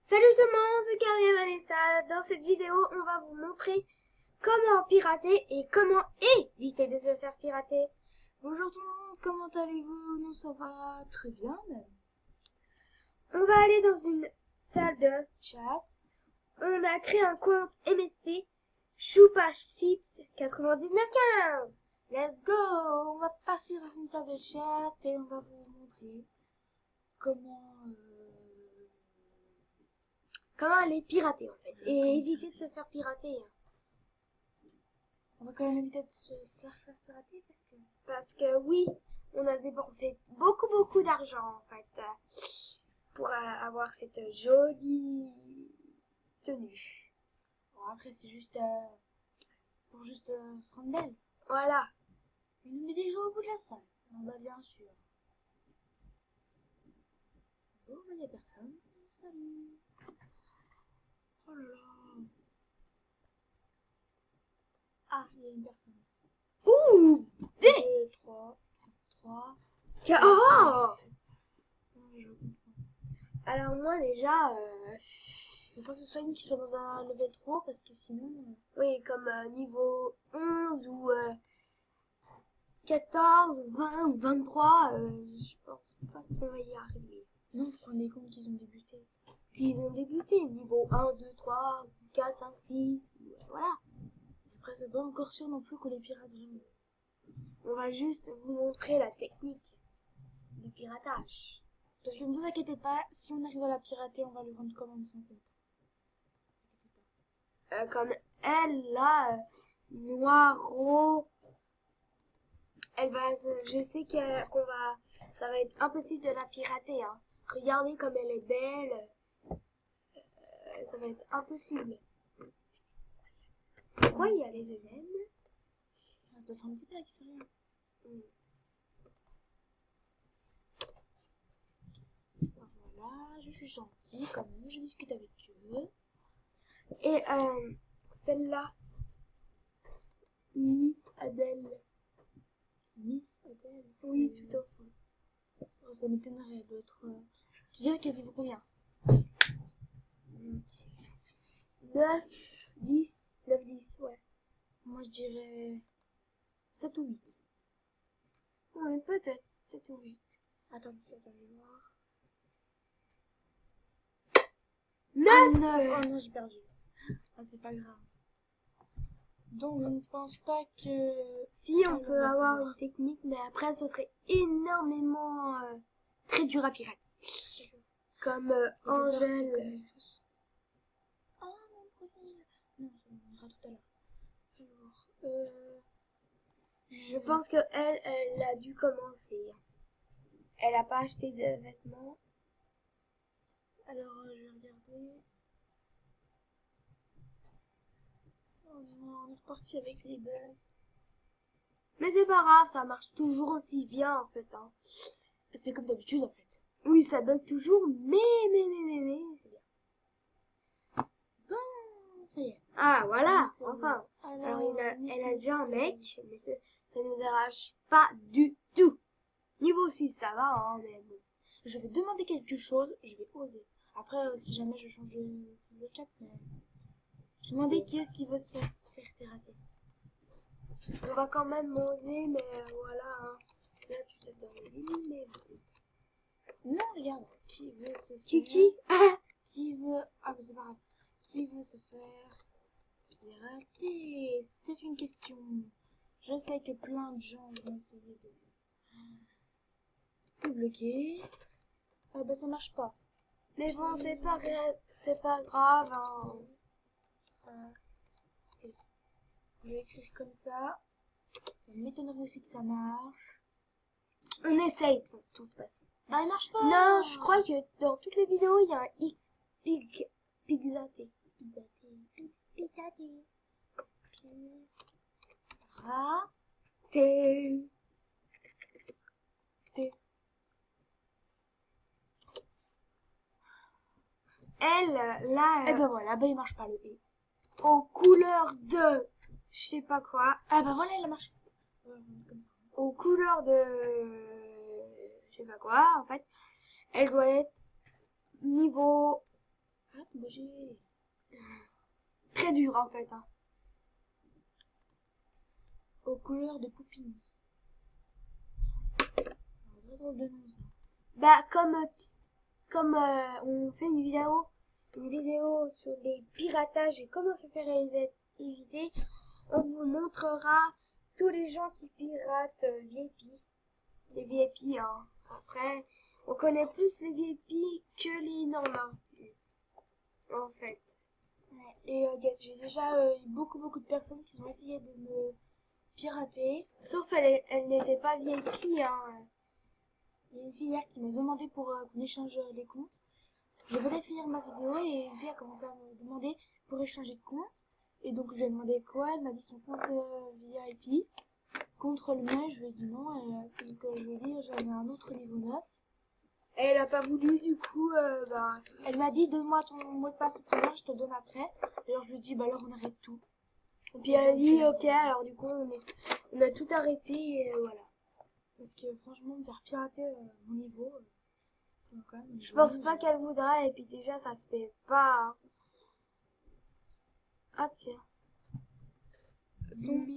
Salut tout le monde, c'est Carly et Vanessa. Dans cette vidéo, on va vous montrer comment pirater et comment éviter de se faire pirater. Bonjour tout le monde, comment allez-vous? Nous ça va très bien même. On va aller dans une salle de Chat. On a créé un compte MSP Choupa Chips 9915. Let's go! On va partir dans une salle de chat et on va vous montrer comment Comment aller pirater en fait et éviter de se faire pirater. on va quand même éviter de se faire pirater Parce que oui, on a dépensé beaucoup d'argent en fait pour avoir cette jolie tenue. bon, après c'est juste pour juste se rendre belle. Voilà. Mais nous on est déjà au bout de la salle. On va bien sûr. Bon, il n'y a personne. Salut. Oh là là. Ah, il y a une personne. Ouh! 2, 3. Oh! Je comprends. Alors moi déjà, Faut pas que ce soit une qui soit dans un level trop parce que sinon. oui, comme niveau 11 ou 14 ou 20 ou 23, je pense pas qu'on va y arriver. Non, faut prendre les comptes qu'ils ont débuté. Puis ils ont débuté, niveau 1, 2, 3, 4, 5, 6, voilà. Après, c'est pas encore sûr non plus qu'on les pirate vraiment. On va juste vous montrer la technique du piratage. Parce que ne vous inquiétez pas, si on arrive à la pirater, on va lui rendre commande sans compte. Comme elle, là, Noiro, elle va, je sais ça va être impossible de la pirater, hein. Regardez comme elle est belle, ça va être impossible. Pourquoi il y a les deux mêmes? Ça doit être un petit peu avec sérieux. Voilà, je suis gentille quand même, je discute avec eux. Et celle-là, Miss Adèle. Miss Adèle. Oui, tout au fond. Oh, ça m'étonnerait, elle doit être. Tu dirais qu'elle dit combien? 9, 10, 9, 10, ouais. Moi je dirais 7 ou 8. Ouais, peut-être 7 ou 8. Attends, je vais voir. 9! Ah, 9! Oh non, j'ai perdu. Ah, c'est pas grave. Donc, je ne pense pas que. Si, on peut avoir une technique, mais après, ce serait énormément très dur à pirater. Comme Angèle. Ah, mon profil! Non, on ira tout à l'heure. Alors, Je pense que elle a dû commencer. Elle a pas acheté de vêtements. alors je vais regarder. Oh non, on est reparti avec les bugs. Mais c'est pas grave, ça marche toujours aussi bien en fait. Hein. C'est comme d'habitude en fait. Oui, ça bug toujours, mais, c'est bien. Bon, ça y est. Ah, voilà, Parce que, enfin. Alors, elle a Miss déjà un mec, mais ça nous arrache pas du tout. Niveau 6, ça va, hein, mais bon. Je vais demander quelque chose, je vais oser. Après, si jamais je change de chat, mais. Je vais demander qui est-ce qui veut se faire pirater. On va quand même oser, mais voilà. Hein. Là, tu tapes dans les lignes, mais bon. Non, regarde. Qui veut se faire... Kiki Qui veut... Ah, mais c'est pas grave. Qui veut se faire pirater? C'est une question. Je sais que plein de gens vont essayer de bloquer. Ah bah ça marche pas. Mais bon, c'est pas grave. Hein. Je vais écrire comme ça. Ça m'étonnerait aussi que ça marche. On essaye de toute façon. Bah il marche pas. Non, je crois que dans toutes les vidéos, il y a un X pixaté. Pixaté. T. Elle, là, Et ben voilà, bah il marche pas le E. aux couleurs de je sais pas quoi. Ah bah voilà, il a marché. Aux couleurs de je sais pas quoi, en fait. Elle doit être niveau Arrête de bouger. Très dur en fait. Hein. Aux couleurs de Poupini. Très drôle de nom, ça. Bah comme on fait une vidéo sur les piratages et comment se faire éviter, on vous montrera tous les gens qui piratent VIP. Les VIP, hein. Après, on connaît plus les VIP que les normaux. En fait. Ouais. Et j'ai déjà eu beaucoup de personnes qui ont essayé de me pirater. Sauf elle n'était pas VIP, hein. Il y a une fille hier qui m'a demandé pour qu'on échange les comptes. Je venais de finir ma vidéo et une fille a commencé à me demander pour échanger de compte. Et donc je lui ai demandé quoi, elle m'a dit son compte VIP contre le mien, je lui ai dit non. Donc je lui ai dit j'en ai un autre niveau 9. Et elle a pas voulu, du coup, Elle m'a dit donne-moi ton mot de passe première, je te le donne après. Et alors je lui ai dit bah alors on arrête tout. Et puis elle a dit ok, alors du coup on a tout arrêté et voilà. Parce que franchement me faire pirater mon niveau, quand même, Je pense pas qu'elle voudra et puis déjà ça se fait pas. Hein. Ah tiens. Donc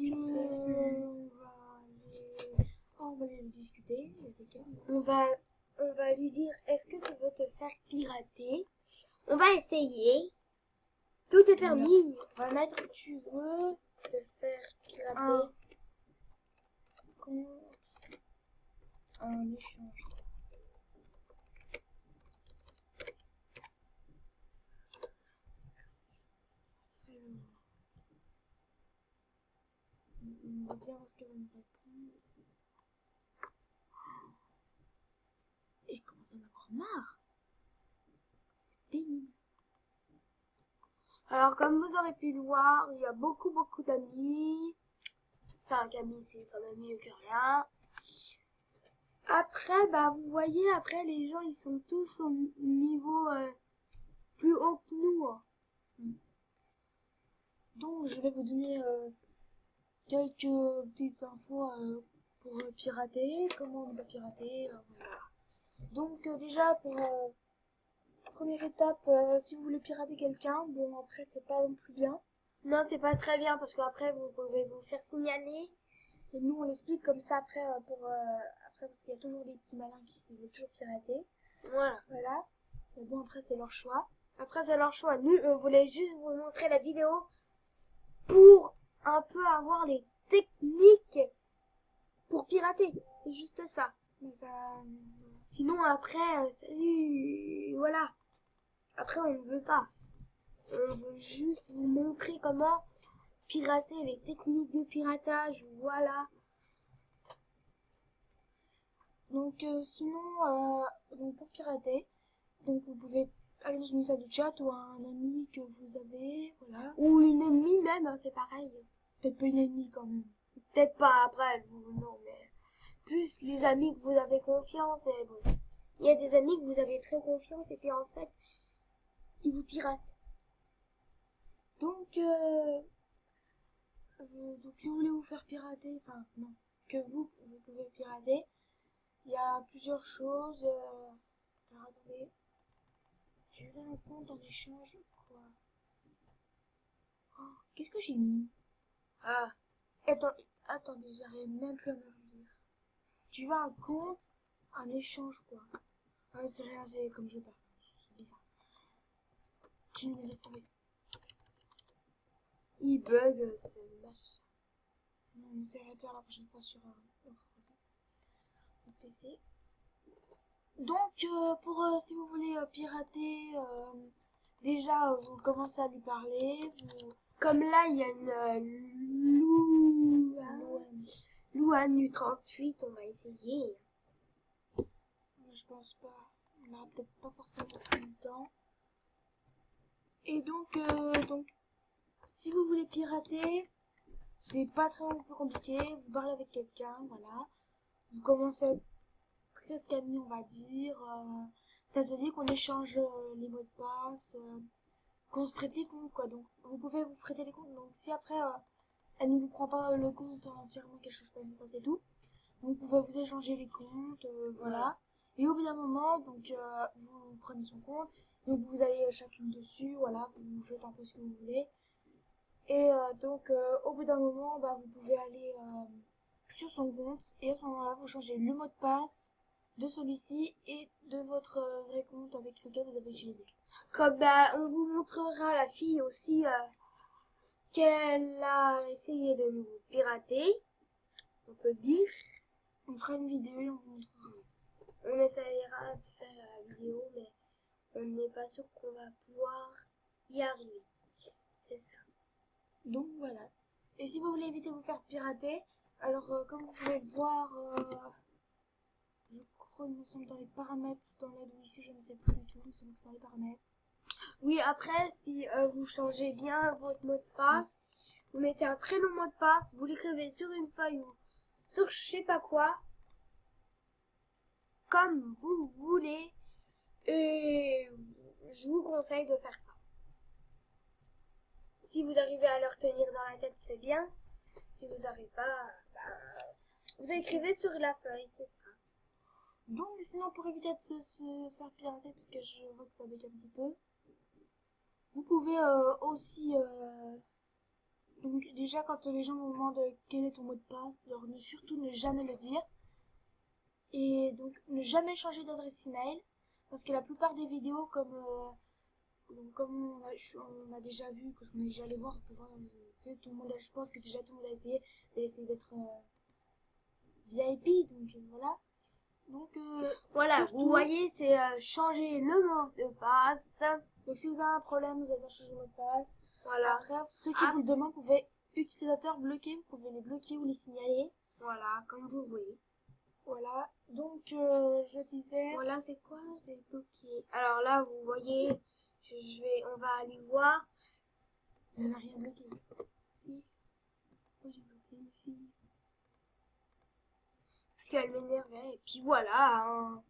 on va aller discuter avec elle. On va lui dire est-ce que tu veux te faire pirater? On va essayer. Tout est permis. On va mettre tu veux Te faire pirater. Un échange. On va dire ce qu'elle va me répondre. Et je commence à en avoir marre. C'est pénible. Alors comme vous aurez pu le voir, il y a beaucoup d'amis. 5 amis c'est quand même mieux que rien. Après, vous voyez, après les gens ils sont tous au niveau plus haut que nous. Hein. Donc je vais vous donner quelques petites infos pour pirater, comment on doit pirater. Voilà. Donc déjà pour première étape, si vous voulez pirater quelqu'un, bon après c'est pas non plus bien. Non, c'est pas très bien parce qu'après vous pouvez vous faire signaler. Et nous on l'explique comme ça après après parce qu'il y a toujours des petits malins qui veulent toujours pirater. Voilà. Mais bon après c'est leur choix. Après c'est leur choix. Nous on voulait juste vous montrer la vidéo pour un peu avoir les techniques pour pirater. C'est juste ça. Mais ça... Sinon après, salut, voilà. Après on ne veut pas. On veut juste vous montrer comment pirater, les techniques de piratage, voilà. Donc sinon, donc pour pirater, donc vous pouvez aller dans une salle de chat ou un ami que vous avez, voilà. Ou une ennemie même, hein, c'est pareil. Peut-être pas une ennemie quand même. Peut-être pas après, non, mais plus les amis que vous avez confiance. Et bon, il y a des amis que vous avez très confiance et puis en fait, ils vous piratent. Donc si vous voulez vous faire pirater, enfin non, que vous pouvez pirater, il y a plusieurs choses. Alors attendez, je vais un compte en échange quoi. Oh, qu'est-ce que j'ai mis? Ah, Attendez, j'arrive même plus à me relire. Tu veux un compte, un échange quoi. Ouais, c'est rien, c'est comme je parle. C'est bizarre. Tu me laisses tomber. il bug ce machin. Non, on essaiera de faire la prochaine fois sur un PC. Donc, pour si vous voulez pirater, déjà vous commencez à lui parler. Comme là, il y a une Louane du 38, on va essayer. Je pense pas. On n'aura peut-être pas forcément plus de temps. Et donc, si vous voulez pirater, c'est pas très compliqué. Vous parlez avec quelqu'un, voilà. Vous commencez à être presque amis, on va dire. Ça te dit qu'on échange les mots de passe, qu'on se prête les comptes, quoi. Donc, vous pouvez vous prêter les comptes. Donc, si après, elle ne vous prend pas le compte entièrement, qu'elle change pas de mot de passe et tout, donc vous pouvez vous échanger les comptes, voilà. Et au bout d'un moment, donc, vous prenez son compte Donc vous allez chacune dessus, voilà, vous faites un peu ce que vous voulez. Et donc au bout d'un moment, bah, vous pouvez aller sur son compte et à ce moment-là, vous changez le mot de passe de celui-ci et de votre vrai compte avec lequel vous avez utilisé. Comme on vous montrera la fille aussi qu'elle a essayé de nous pirater, on peut dire. On fera une vidéo et on vous montrera. On essayera de faire la vidéo, mais on n'est pas sûr qu'on va pouvoir y arriver. C'est ça. Donc voilà. Et si vous voulez éviter de vous faire pirater, alors comme vous pouvez le voir, je crois il me semble dans les paramètres, dans l'aide ou ici, je ne sais plus du tout, c'est dans les paramètres. Oui, après, si vous changez bien votre mot de passe, vous mettez un très long mot de passe, vous l'écrivez sur une feuille ou sur je sais pas quoi, comme vous voulez, et je vous conseille de faire ça. Si vous arrivez à le retenir dans la tête, c'est bien. Si vous n'arrivez pas, vous écrivez sur la feuille, c'est ça. Donc sinon pour éviter de se faire pirater, parce que je vois que ça bug un petit peu, vous pouvez aussi, donc déjà quand les gens vous demandent quel est ton mot de passe, alors surtout ne jamais le dire. Et donc ne jamais changer d'adresse email, parce que la plupart des vidéos, comme on a déjà vu, parce qu'on est déjà allé voir, on peut voir, tu sais, tout le monde je pense que déjà tout le monde a essayé d'être VIP, donc voilà. Donc voilà, surtout, vous voyez, c'est changer le mot de passe. donc si vous avez un problème, vous allez changer le mot de passe. Voilà. Après, ceux qui vous le demandent, vous pouvez utilisateur bloqué, vous pouvez les bloquer ou les signaler. Voilà, comme vous voulez. Voilà, donc je disais. Voilà, c'est quoi? C'est bloqué. Alors là, vous voyez, on va aller voir. Elle n'a rien bloqué. Si. Oh, j'ai bloqué une fille. Parce qu'elle m'énervait. Et puis voilà. Hein.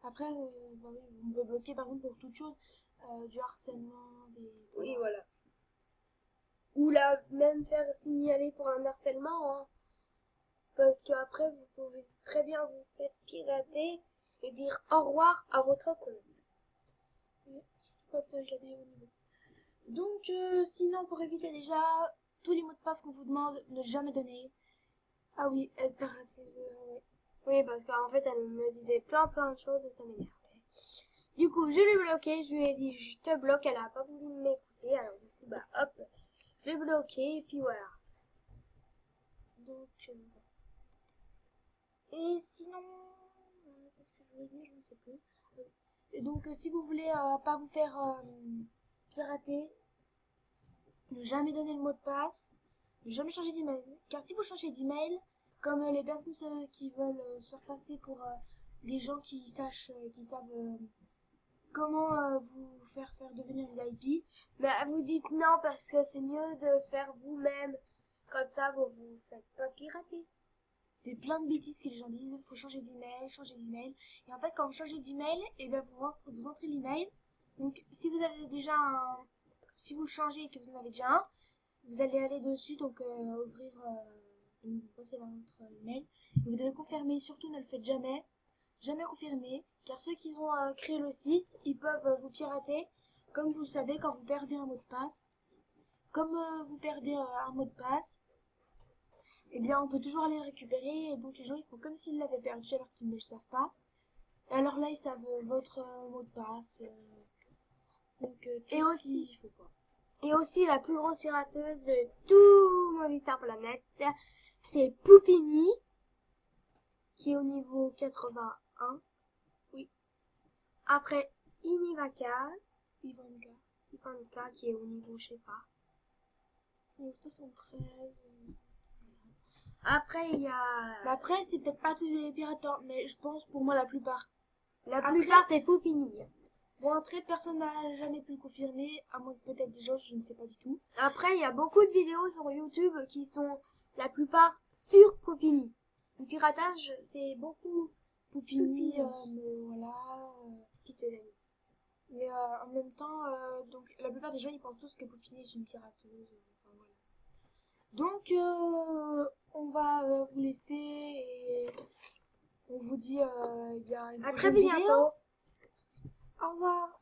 Après, bah oui, on peut bloquer par exemple pour toute chose, du harcèlement, des. Oui, voilà. Ou là, même faire signaler pour un harcèlement. Hein. Parce qu'après, vous pouvez très bien vous faire pirater et dire au revoir à votre compte. Pas de regarder au niveau. Donc, sinon, pour éviter déjà tous les mots de passe qu'on vous demande, ne jamais donner. Ah oui, elle paratise, ouais. Oui, parce qu'en fait, elle me disait plein de choses et ça m'énervait. Du coup, je l'ai bloqué, je lui ai dit je te bloque, elle a pas voulu m'écouter, alors du coup, bah hop, je l'ai bloqué et puis voilà. Donc, et sinon, qu'est-ce que je voulais dire, je ne sais plus. Et donc, si vous voulez pas vous faire pirater, ne jamais donner le mot de passe, ne jamais changer d'email. Car si vous changez d'email, comme les personnes qui veulent se faire passer pour les gens qui savent comment vous faire devenir VIP, bah vous dites non parce que c'est mieux de faire vous-même. Comme ça, vous vous faites pas pirater. c'est plein de bêtises que les gens disent, il faut changer d'email, changer d'email. Et en fait, quand vous changez d'email, et ben vous entrez l'email. Donc, si vous avez déjà si vous le changez et que vous en avez déjà un, vous allez aller dessus, donc ouvrir, donc vous passez dans votre email. Et vous devez confirmer, surtout ne le faites jamais, jamais confirmer, car ceux qui ont créé le site, ils peuvent vous pirater, comme vous le savez quand vous perdez un mot de passe. Comme vous perdez un mot de passe, eh bien on peut toujours aller le récupérer, et donc les gens ils font comme s'ils l'avaient perdu alors qu'ils ne le savent pas. Et alors là ils savent votre mot de passe, donc Et aussi, il faut pas. Et aussi, la plus grosse pirateuse de tout Movistar Planète, c'est Poupini, qui est au niveau 81. Oui. Après, Ivanka, qui est au niveau, je sais pas. Niveau 73. Après, il y a... Mais après, c'est peut-être pas tous les pirates, mais je pense pour moi la plupart. La plupart, c'est Poupini. Bon, après, personne n'a jamais pu le confirmer, à moins que peut-être des gens, je ne sais pas du tout. Après, il y a beaucoup de vidéos sur YouTube qui sont la plupart sur Poupini. Le piratage, c'est beaucoup Poupini, mais voilà. qui ses amis. Mais en même temps, donc la plupart des gens, ils pensent tous que Poupini est une pirateuse. Enfin voilà. Donc, on va vous laisser et on vous dit bien une À très prochaine vidéo. bientôt. Au revoir.